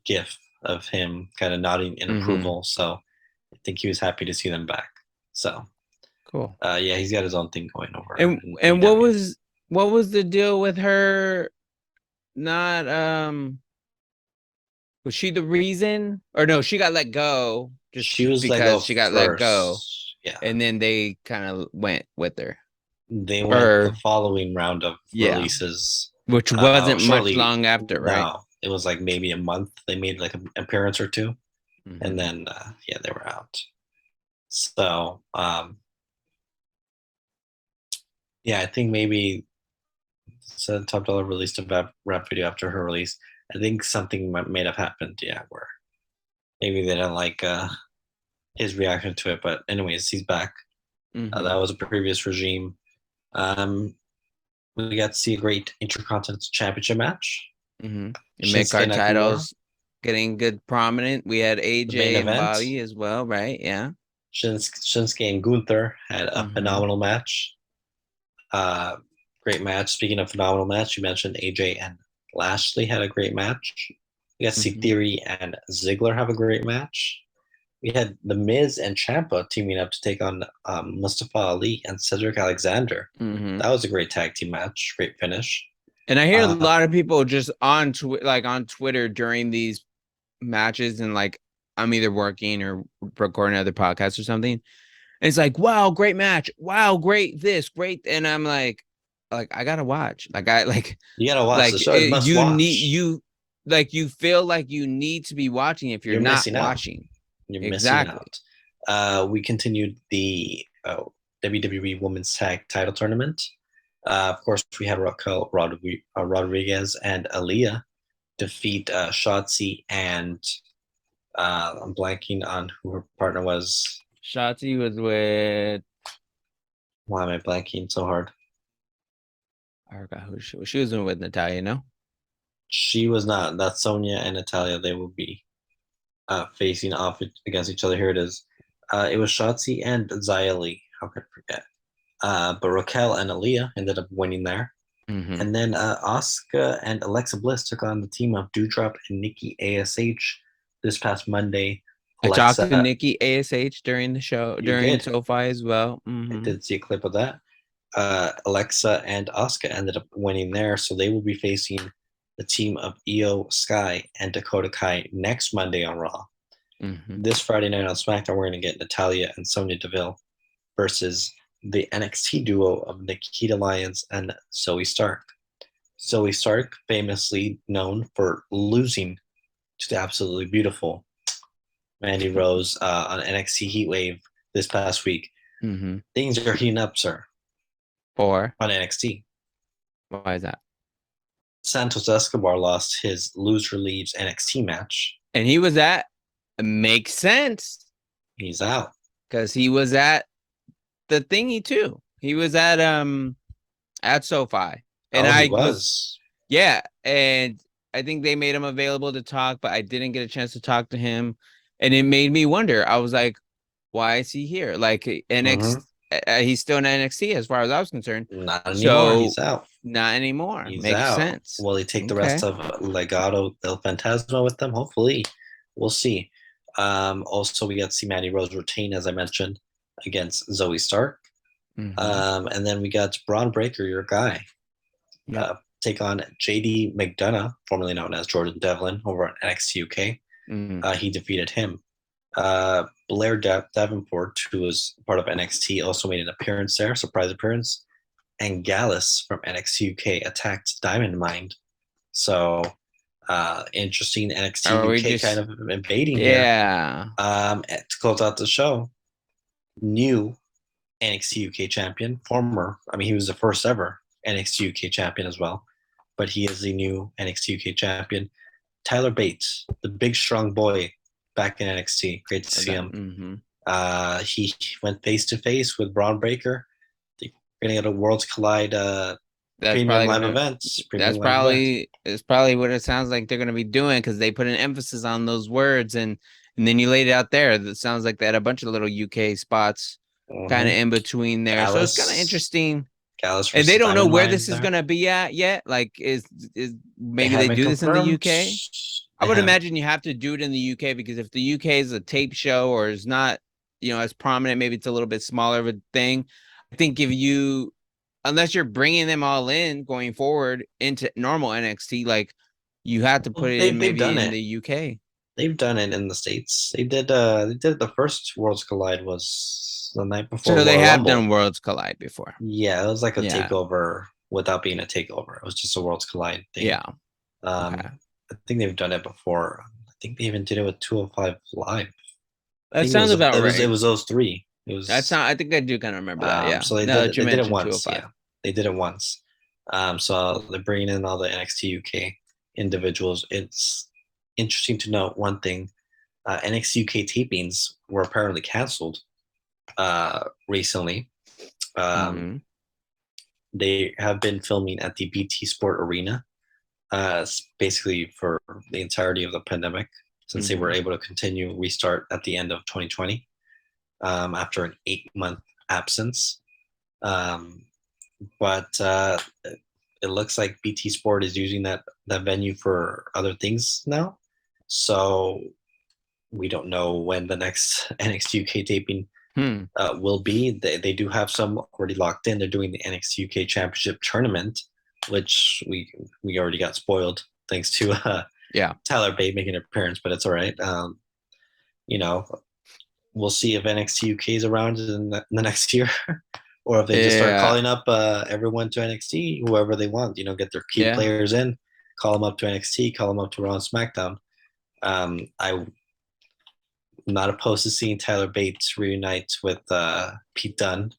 gif of him kind of nodding in approval. So I think he was happy to see them back. So cool. Yeah, he's got his own thing going over. And what was the deal with her not was she the reason, or no, she got let go just she was because she got let go. Yeah. And then they kind of went with her. They went the following round of releases, which wasn't much long after, right? No, it was like maybe a month. They made like an appearance or two, and then they were out. So I think maybe Top Dollar released a rap video after her release. I think something may have happened, where maybe they didn't like his reaction to it. But anyways, he's back. That was a previous regime. We got to see a great Intercontinental Championship match. Mid-card titles getting good prominent. We had AJ and Bobby as well, right? Yeah. Shinsuke and Gunther had a phenomenal match. Great match. Speaking of phenomenal match, you mentioned AJ and Lashley had a great match. We got to see Theory and Ziggler have a great match. We had The Miz and Ciampa teaming up to take on Mustafa Ali and Cedric Alexander. That was a great tag team match. Great finish. And I hear a lot of people just on Twitter during these matches, and like I'm either working or recording other podcasts or something. And it's like, wow, great match. Wow, great this, great. And I'm like I gotta watch. You gotta watch the show. You feel like you need to be watching if you're not watching. You're missing out. We continued the WWE Women's Tag Title Tournament. Of course, we had Raquel Rodriguez and Aaliyah defeat Shotzi and I'm blanking on who her partner was. Shotzi was with. Why am I blanking so hard? I forgot who she was with Natalya, no? She was not. That's Sonya and Natalya. They will be facing off against each other. Here it is. It was Shotzi and Xia Li. How could I forget? But Raquel and Aaliyah ended up winning there. And then Asuka and Alexa Bliss took on the team of Doudrop and Nikki ASH this past Monday. I talked to Nikki ASH during the show, during SoFi as well. I did see a clip of that. Alexa and Asuka ended up winning there, so they will be facing the team of Io Sky and Dakota Kai next Monday on Raw. This Friday night on SmackDown, we're going to get Natalya and Sonya Deville versus the NXT duo of Nikita Lyons and Zoe Stark. Zoe Stark, famously known for losing to the absolutely beautiful Mandy Rose on NXT Heatwave this past week. Things are heating up, sir. On NXT. Why is that? Santos Escobar lost his Loser Leaves NXT match. And he was at, makes sense. He's out. Because he was at the thingy too. He was at SoFi. And he was. Yeah. And I think they made him available to talk, but I didn't get a chance to talk to him. And it made me wonder. I was like, why is he here? Like NXT. He's still in NXT as far as I was concerned. Not anymore. He's out. Not anymore. He's Makes out. sense. Will he take the rest of Legado del Fantasma with them? Hopefully. We'll see. Also, we got to see Mandy Rose retain, as I mentioned, against Zoe Stark. And then we got Braun Breaker, your guy, take on JD McDonough, formerly known as Jordan Devlin, over at NXT UK. He defeated him. Blair Davenport, who was part of NXT, also made an appearance there, surprise appearance. And Gallus from NXT UK attacked Diamond Mine. So, interesting NXT UK kind of invading here. To close out the show, new NXT UK champion, he was the first ever NXT UK champion as well, but he is the new NXT UK champion. Tyler Bates, the big strong boy, back in NXT. Great to see him. He went face to face with Braun Breaker. They're gonna get a Worlds Collide premium live event. That's probably what it sounds like they're gonna be doing, because they put an emphasis on those words, and then you laid it out there. That sounds like they had a bunch of little UK spots kind of in between there. So it's kind of interesting. And they don't know where this is gonna be at yet. Like, is maybe they do this in the UK? I would imagine you have to do it in the UK, because if the UK is a tape show or is not, as prominent, maybe it's a little bit smaller of a thing. I think unless you're bringing them all in going forward into normal NXT, like, you have to put it in maybe in the UK. They've done it in the States. They did the first Worlds Collide was the night before. So they have done Worlds Collide before. Yeah, it was like a takeover without being a takeover. It was just a Worlds Collide thing. Yeah. I think they've done it before. I think they even did it with 205 Live. That sounds about right. It was those three. It was. That's not. I think I do kind of remember that. Yeah. So they did it once. Yeah, they did it once. So they're bringing in all the NXT UK individuals. It's interesting to note one thing. NXT UK tapings were apparently canceled recently. They have been filming at the BT Sport Arena, basically for the entirety of the pandemic, since they were able to restart at the end of 2020 after an 8-month absence. But it looks like BT Sport is using that venue for other things now. So we don't know when the next NXT UK taping will be. They do have some already locked in. They're doing the NXT UK Championship tournament, which we already got spoiled thanks to Tyler Bate making an appearance, but it's all right. We'll see if NXT UK is around in the next year, or if they just start calling up everyone to NXT, whoever they want. Get their key players in, call them up to NXT, call them up to Raw and SmackDown. I'm not opposed to seeing Tyler Bates reunite with Pete Dunne,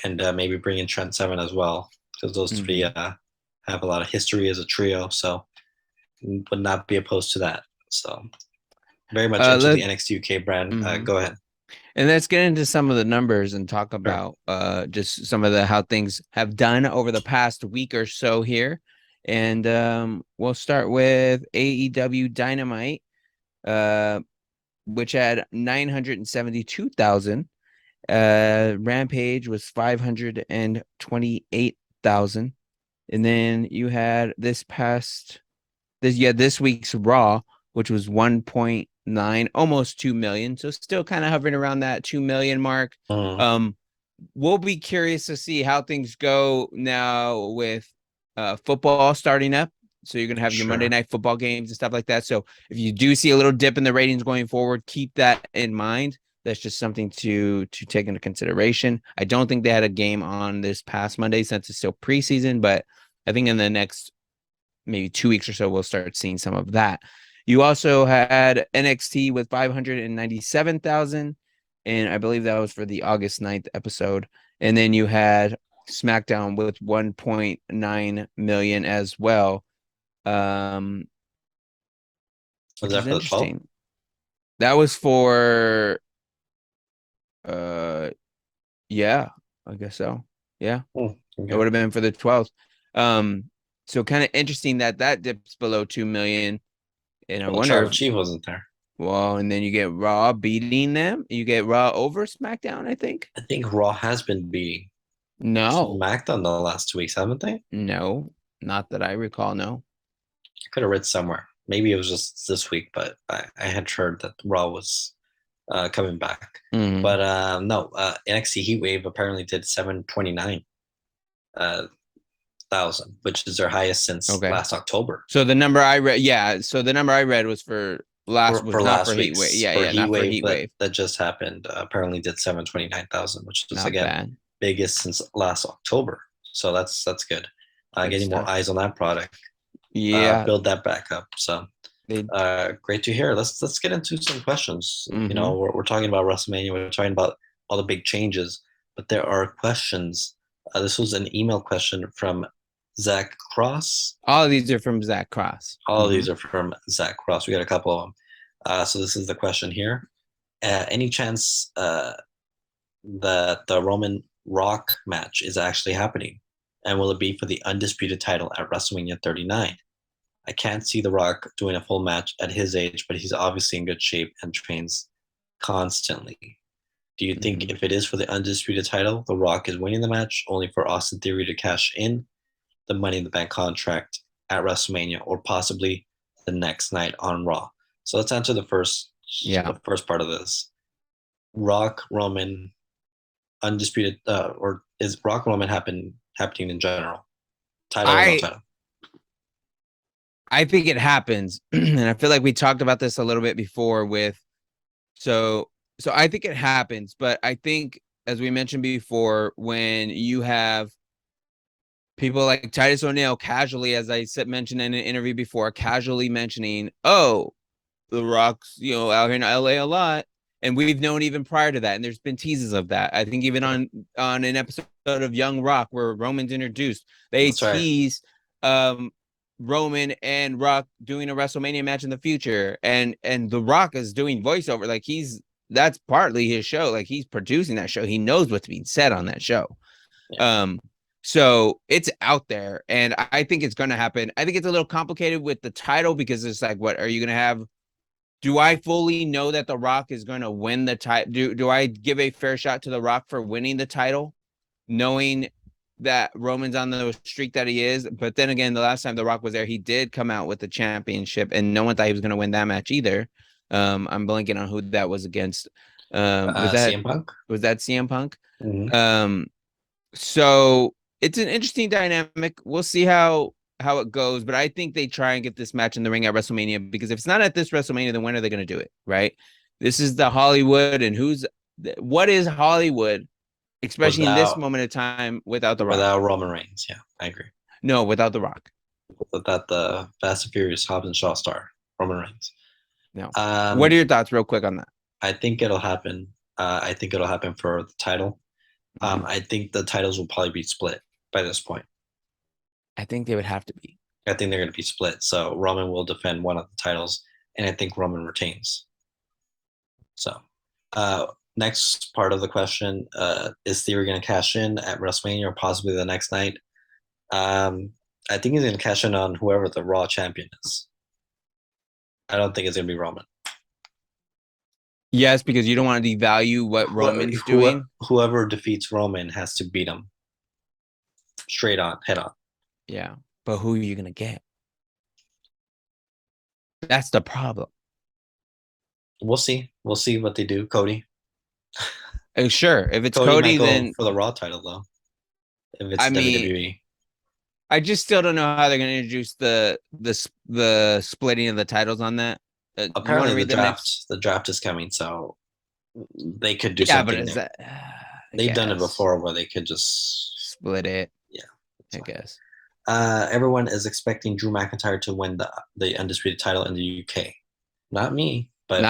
and maybe bring in Trent Seven as well, because those three have a lot of history as a trio. So would not be opposed to that. So very much into the NXT UK brand. Go ahead. And let's get into some of the numbers and talk about just some of how things have done over the past week or so here. And we'll start with AEW Dynamite, which had 972,000. Rampage was 528,000. And then you had this week's Raw, which was 1.9, almost 2 million. So still kind of hovering around that 2 million mark. We'll be curious to see how things go now with football starting up. So you're going to have your Monday Night Football games and stuff like that. So if you do see a little dip in the ratings going forward, keep that in mind. That's just something to take into consideration. I don't think they had a game on this past Monday since it's still preseason, but I think in the next maybe 2 weeks or so, we'll start seeing some of that. You also had NXT with 597,000, and I believe that was for the August 9th episode. And then you had SmackDown with 1.9 million as well. Was that for the 12? That was for yeah, I guess so. Yeah. Okay. It would have been for the 12th. So kind of interesting that dips below 2 million. And I wonder if Chief wasn't there. Well, and then you get Raw beating them. You get Raw over SmackDown, I think. I think Raw has been beating SmackDown the last 2 weeks, haven't they? No, not that I recall, no. I could have read somewhere. Maybe it was just this week, but I had heard that Raw was coming back. But no, NXT Heatwave apparently did 729,000, which is their highest since last October. So the number I read, was for last Heatwave. Yeah, not for Heatwave. That just happened. Apparently did 729,000, which is again biggest since last October. So that's good. Getting more eyes on that product. Yeah, build that back up. So great to hear. Let's get into some questions. We're talking about WrestleMania. We're talking about all the big changes, but there are questions. This was an email question from Zach Cross. All of these are from Zach Cross. All of these are from Zach Cross. We got a couple of them. So this is the question here. Any chance that the Roman Rock match is actually happening? And will it be for the undisputed title at WrestleMania 39? I can't see The Rock doing a full match at his age, but he's obviously in good shape and trains constantly. Do you think if it is for the undisputed title, The Rock is winning the match only for Austin Theory to cash in the Money in the Bank contract at WrestleMania, or possibly the next night on Raw? So let's answer the first part of this. Rock Roman undisputed, or is Rock Roman happening in general? Title or no title? I think it happens. And I feel like we talked about this a little bit before with, so I think it happens, but I think, as we mentioned before, when you have people like Titus O'Neil casually, as I mentioned in an interview before, casually mentioning, oh, The Rock's, out here in LA a lot. And we've known even prior to that. And there's been teases of that. I think even on an episode of Young Rock where Roman's introduced, they tease Roman and Rock doing a WrestleMania match in the future. And The Rock is doing voiceover. Like that's partly his show. Like he's producing that show. He knows what's being said on that show. Yeah. So it's out there, and I think it's going to happen. I think it's a little complicated with the title because it's like, what are you going to have? Do I fully know that The Rock is going to win the title? Do I give a fair shot to The Rock for winning the title, knowing that Roman's on the streak that he is? But then again, the last time The Rock was there, he did come out with the championship, and no one thought he was going to win that match either. I'm blanking on who that was against. Was that CM Punk? Was that CM Punk? Mm-hmm. So it's an interesting dynamic. We'll see how it goes, but I think they try and get this match in the ring at WrestleMania, because if it's not at this WrestleMania, then when are they going to do it? Right? This is the Hollywood, and what is Hollywood, especially in this moment of time, without The Rock? Without Roman Reigns, yeah, I agree. No, without The Rock. Without the Fast and Furious Hobbs and Shaw star, Roman Reigns. No. What are your thoughts, real quick, on that? I think it'll happen. I think it'll happen for the title. I think the titles will probably be split by this point. I think they would have to be. I think they're going to be split. So Roman will defend one of the titles, and I think Roman retains. So next part of the question, is Theory going to cash in at WrestleMania or possibly the next night? I think he's going to cash in on whoever the Raw champion is. I don't think it's going to be Roman. Yes, because you don't want to devalue what Roman's doing. Whoever defeats Roman has to beat him straight on, head on. Yeah, but who are you going to get? That's the problem. We'll see. We'll see what they do. Cody. Sure. If it's Cody then for the Raw title, though. If it's WWE. I just still don't know how they're going to introduce the splitting of the titles on that. Apparently the draft is coming, so they could do something. But they've done it before where they could just split it. Yeah, I guess. Everyone is expecting Drew McIntyre to win the undisputed title in the UK. Not me. But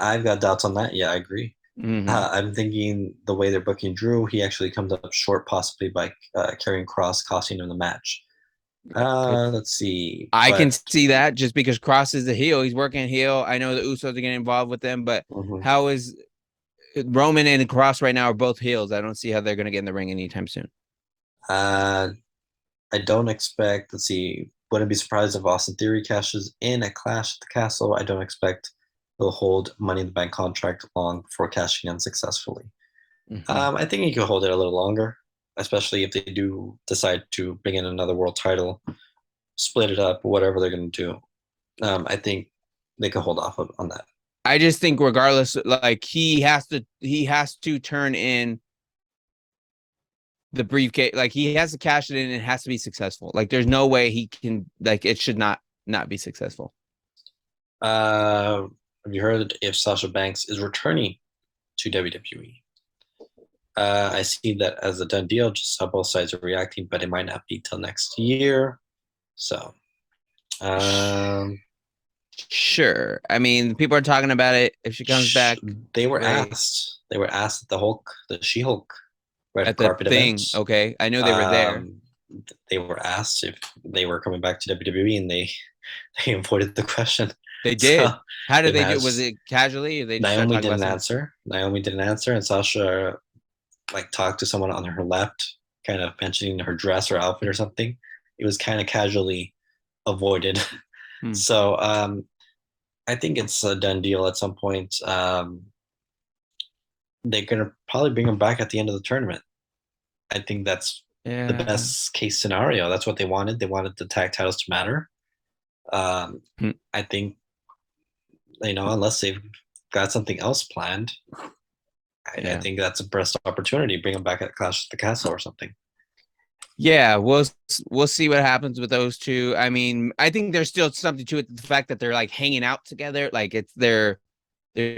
I've got doubts on that. Yeah, I agree. Mm-hmm. I'm thinking the way they're booking Drew, he actually comes up short, possibly by carrying Cross, costing him the match. Let's see. I can see that just because Cross is the heel. He's working heel. I know the Usos are getting involved with them, but how is Roman and Cross right now are both heels? I don't see how they're going to get in the ring anytime soon. I don't expect. Let's see. Wouldn't be surprised if Austin Theory cashes in at Clash at the Castle. I don't expect he'll hold Money in the Bank contract long before cashing in successfully. I think he could hold it a little longer, especially if they do decide to bring in another world title, split it up, whatever they're going to do. I think they could hold off on that. I just think regardless, like he has to turn in the briefcase. Like he has to cash it in, and it has to be successful. Like there's no way he can, like it should not be successful. Have you heard if Sasha Banks is returning to WWE? I see that as a done deal, just how both sides are reacting, but it might not be till next year. So, sure. I mean, people are talking about it. If she comes back, they were asked. They were asked at the She-Hulk red carpet thing. event. Okay, I know they were there. They were asked if they were coming back to WWE, and they avoided the question. They did. So how did they do? Was it casually? Or they just Naomi didn't answer. Naomi didn't answer, and Sasha talked to someone on her left, kind of mentioning her dress or outfit or something. It was kind of casually avoided. So I think it's a done deal at some point. They're going to probably bring him back at the end of the tournament. I think that's the best case scenario. That's what they wanted. They wanted the tag titles to matter. I think, unless they've got something else planned, I think that's a best opportunity. Bring them back at Clash at the Castle or something. Yeah, we'll see what happens with those two. I mean, I think there's still something to it. The fact that they're like hanging out together, like they're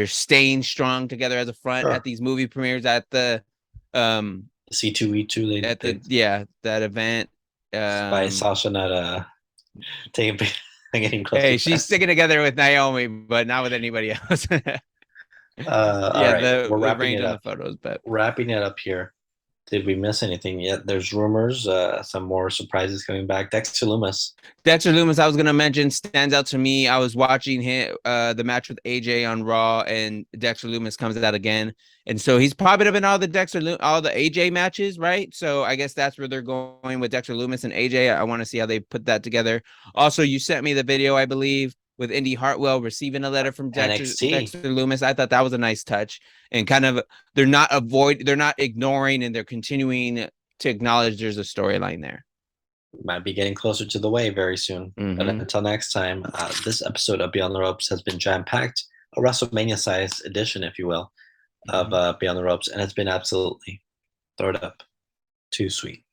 staying strong together as a front at these movie premieres at the C2E2 that event. By Sasha not getting close. Hey, she's sticking together with Naomi, but not with anybody else. All right, we're wrapping it up. The photos, but wrapping it up here. Did we miss anything yet? There's rumors, some more surprises coming back. Dexter Lumis, I was going to mention, stands out to me. I was watching the match with AJ on Raw, and Dexter Lumis comes out again. And so he's probably been all the AJ matches, right? So I guess that's where they're going with Dexter Lumis and AJ. I want to see how they put that together. Also, you sent me the video, I believe, with Indy Hartwell receiving a letter from Dexter Lumis. I thought that was a nice touch, and kind of they're not ignoring, and they're continuing to acknowledge there's a storyline there. Might be getting closer to the way very soon. But until next time, this episode of Beyond the Ropes has been jam-packed, a WrestleMania-sized edition, if you will, of Beyond the Ropes, and it's been absolutely throw it up too sweet.